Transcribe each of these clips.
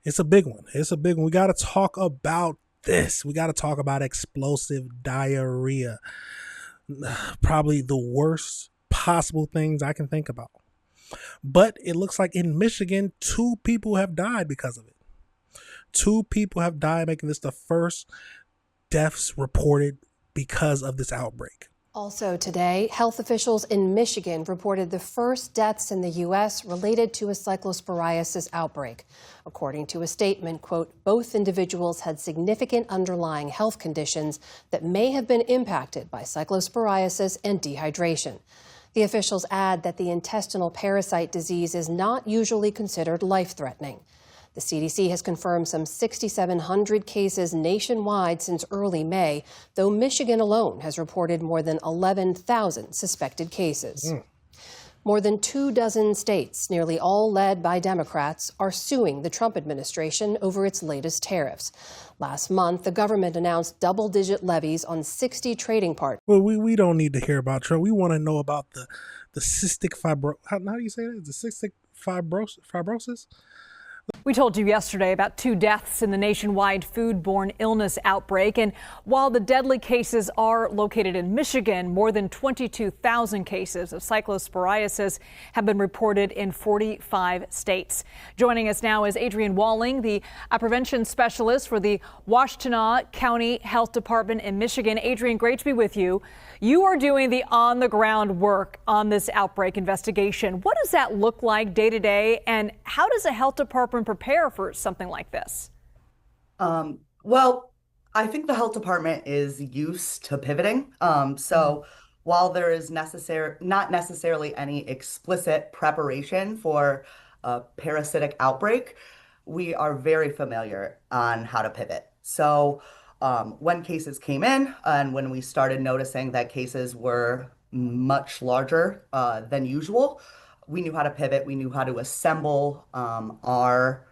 It's a big one. It's a big one. We got to talk about this. We got to talk about explosive diarrhea. Probably the worst possible things I can think about. But it looks like in Michigan, 2 people have died because of it. 2 people have died, making this the first deaths reported because of this outbreak. Also today, health officials in Michigan reported the first deaths in the U.S. related to a cyclosporiasis outbreak. According to a statement, quote, both individuals had significant underlying health conditions that may have been impacted by cyclosporiasis and dehydration. The officials add that the intestinal parasite disease is not usually considered life-threatening. The CDC has confirmed some 6,700 cases nationwide since early May, though Michigan alone has reported more than 11,000 suspected cases. More than 24 states, nearly all led by Democrats, are suing the Trump administration over its latest tariffs. Last month, the government announced double-digit levies on 60 trading partners. Well, we don't need to hear about Trump. We want to know about the cystic how do you say that? The cystic fibrosis? We told you yesterday about 2 deaths in the nationwide foodborne illness outbreak. And while the deadly cases are located in Michigan, more than 22,000 cases of cyclosporiasis have been reported in 45 states. Joining us now is Adrienne Walling, the prevention specialist for the Washtenaw County Health Department in Michigan. Adrienne, great to be with you. You are doing the on-the-ground work on this outbreak investigation. What does that look like day to day, and how does a health department prepare for something like this? Well, I think the health department is used to pivoting. So while there is not necessarily any explicit preparation for a parasitic outbreak, we are very familiar on how to pivot. So when cases came in and when we started noticing that cases were much larger than usual, we knew how to pivot. We knew how to assemble our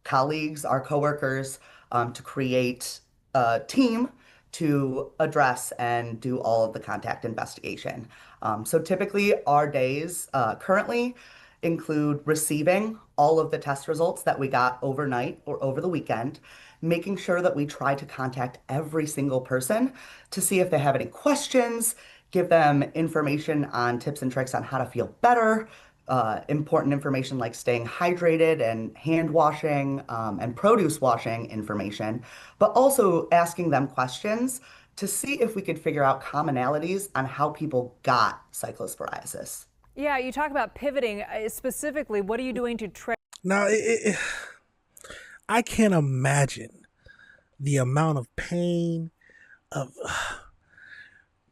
colleagues, our coworkers, to create a team to address and do all of the contact investigation. So typically our days currently include receiving all of the test results that we got overnight or over the weekend, making sure that we try to contact every single person to see if they have any questions, give them information on tips and tricks on how to feel better, important information like staying hydrated and hand washing and produce washing information, but also asking them questions to see if we could figure out commonalities on how people got cyclosporiasis. Yeah, you talk about pivoting. Specifically, what are you doing to track? Now, I can't imagine the amount of pain of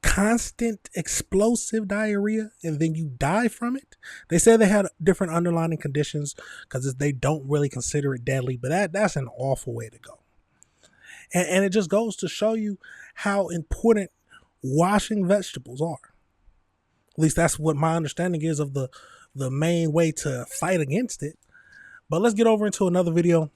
constant explosive diarrhea and then you die from it. They said they had different underlying conditions because they don't really consider it deadly, but that's an awful way to go. And it just goes to show you how important washing vegetables are. At least that's what my understanding is of the main way to fight against it. But let's get over into another video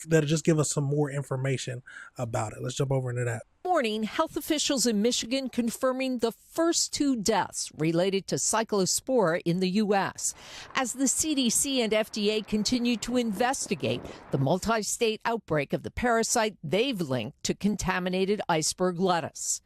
that'll just give us some more information about it. Let's jump over into that. Morning, health officials in Michigan confirming the first 2 deaths related to cyclospora in the U.S. as the CDC and FDA continue to investigate the multi-state outbreak of the parasite they've linked to contaminated iceberg lettuce.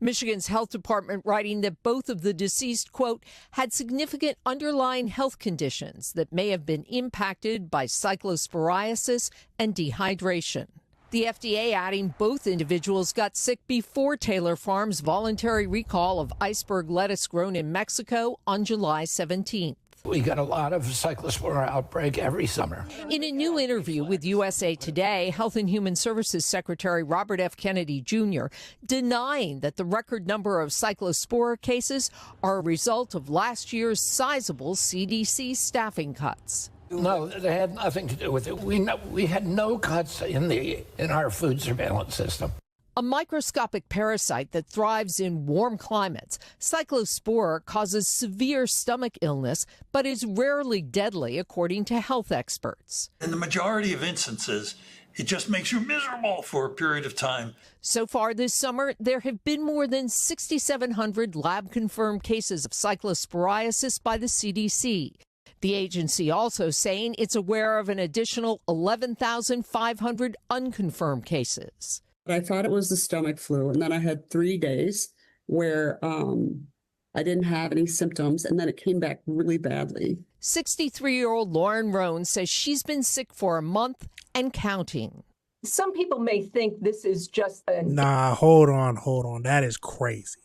Michigan's health department writing that both of the deceased, quote, had significant underlying health conditions that may have been impacted by cyclosporiasis and dehydration. The FDA adding both individuals got sick before Taylor Farms' voluntary recall of iceberg lettuce grown in Mexico on July 17th. We got a lot of cyclospora outbreak every summer. In a new interview with USA Today, Health and Human Services Secretary Robert F. Kennedy Jr. denying that the record number of cyclospora cases are a result of last year's sizable CDC staffing cuts. No, they had nothing to do with it. We had no cuts in our food surveillance system. A microscopic parasite that thrives in warm climates, cyclospora causes severe stomach illness, but is rarely deadly, according to health experts. In the majority of instances, it just makes you miserable for a period of time. So far this summer, there have been more than 6,700 lab-confirmed cases of cyclosporiasis by the CDC. The agency also saying it's aware of an additional 11,500 unconfirmed cases. I thought it was the stomach flu, and then I had 3 days where I didn't have any symptoms, and then it came back really badly. 63-year-old Lauren Roan says she's been sick for a month and counting. Some people may think this is just a... Nah, hold on. That is crazy.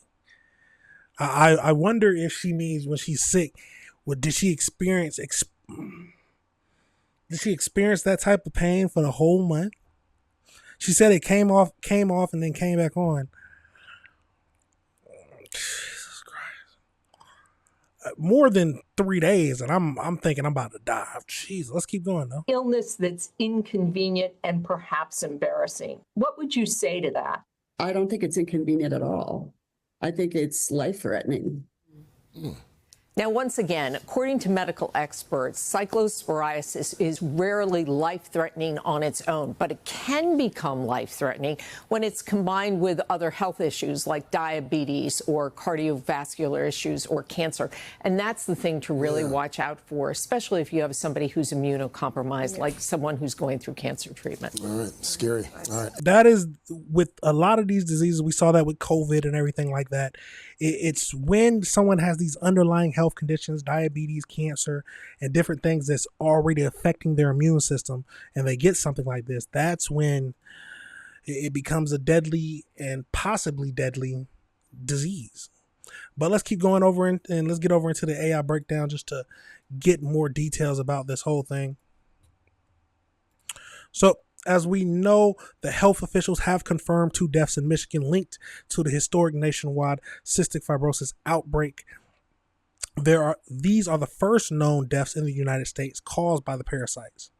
I wonder if she means when she's sick, did she experience that type of pain for the whole month? She said it came off and then came back on. Jesus Christ. More than 3 days, and I'm thinking I'm about to die. Jeez, let's keep going though. illness that's inconvenient and perhaps embarrassing. What would you say to that? I don't think it's inconvenient at all. I think it's life-threatening. Now, once again, according to medical experts, cyclosporiasis is rarely life-threatening on its own, but it can become life-threatening when it's combined with other health issues like diabetes or cardiovascular issues or cancer. And that's the thing to really watch out for, especially if you have somebody who's immunocompromised, like someone who's going through cancer treatment. All right, scary. All right. That is, with a lot of these diseases, we saw that with COVID and everything like that. It's when someone has these underlying health conditions, diabetes, cancer, and different things that's already affecting their immune system, and they get something like this, that's when it becomes a deadly and possibly deadly disease. But let's keep going over and let's get over into the AI breakdown just to get more details about this whole thing. So, as we know, the health officials have confirmed 2 deaths in Michigan linked to the historic nationwide cystic fibrosis outbreak. These are the first known deaths in the United States caused by the parasites.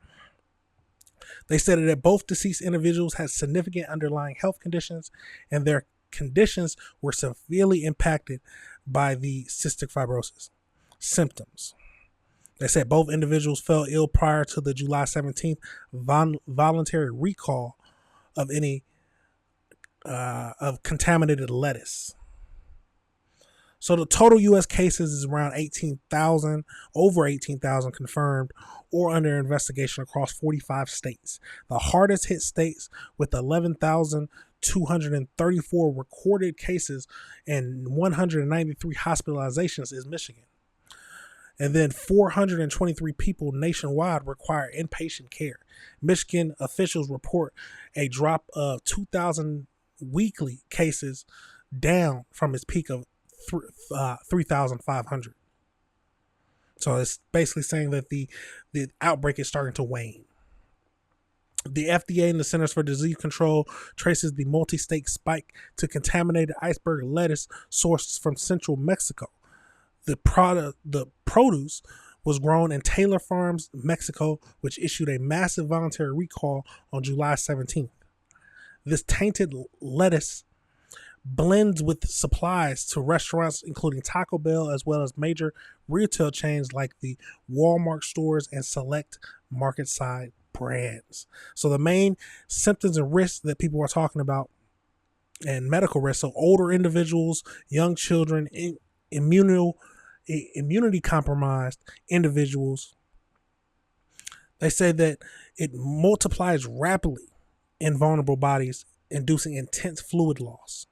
They said that both deceased individuals had significant underlying health conditions, and their conditions were severely impacted by the cystic fibrosis symptoms. They said both individuals fell ill prior to the July 17th voluntary recall of any of contaminated lettuce. So the total U.S. cases is around 18,000, over 18,000 confirmed or under investigation across 45 states. The hardest hit states with 11,234 recorded cases and 193 hospitalizations is Michigan. And then 423 people nationwide require inpatient care. Michigan officials report a drop of 2,000 weekly cases, down from its peak of 3,500. So it's basically saying that the outbreak is starting to wane. The FDA and the Centers for Disease Control traces the multi-state spike to contaminated iceberg lettuce sourced from central Mexico. The produce was grown in Taylor Farms, Mexico, which issued a massive voluntary recall on July 17th. This tainted lettuce blends with supplies to restaurants, including Taco Bell, as well as major retail chains like the Walmart stores and select market side brands. So the main symptoms and risks that people are talking about, and medical risks, so older individuals, young children, immunity compromised individuals. They say that it multiplies rapidly in vulnerable bodies, inducing intense fluid loss.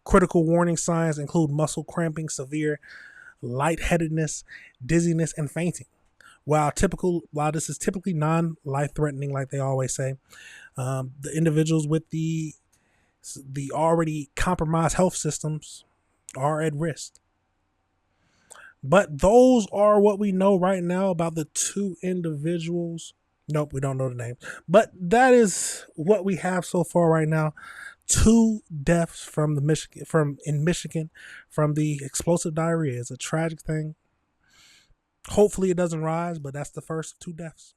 Critical warning signs include muscle cramping, severe lightheadedness, dizziness, and fainting. While this is typically non-life-threatening, like they always say, the individuals with the already compromised health systems are at risk. But those are what we know right now about the 2 individuals. Nope, we don't know the name. But that is what we have so far right now. 2 deaths in Michigan from the explosive diarrhea. It's a tragic thing. Hopefully it doesn't rise, but that's the first of 2 deaths.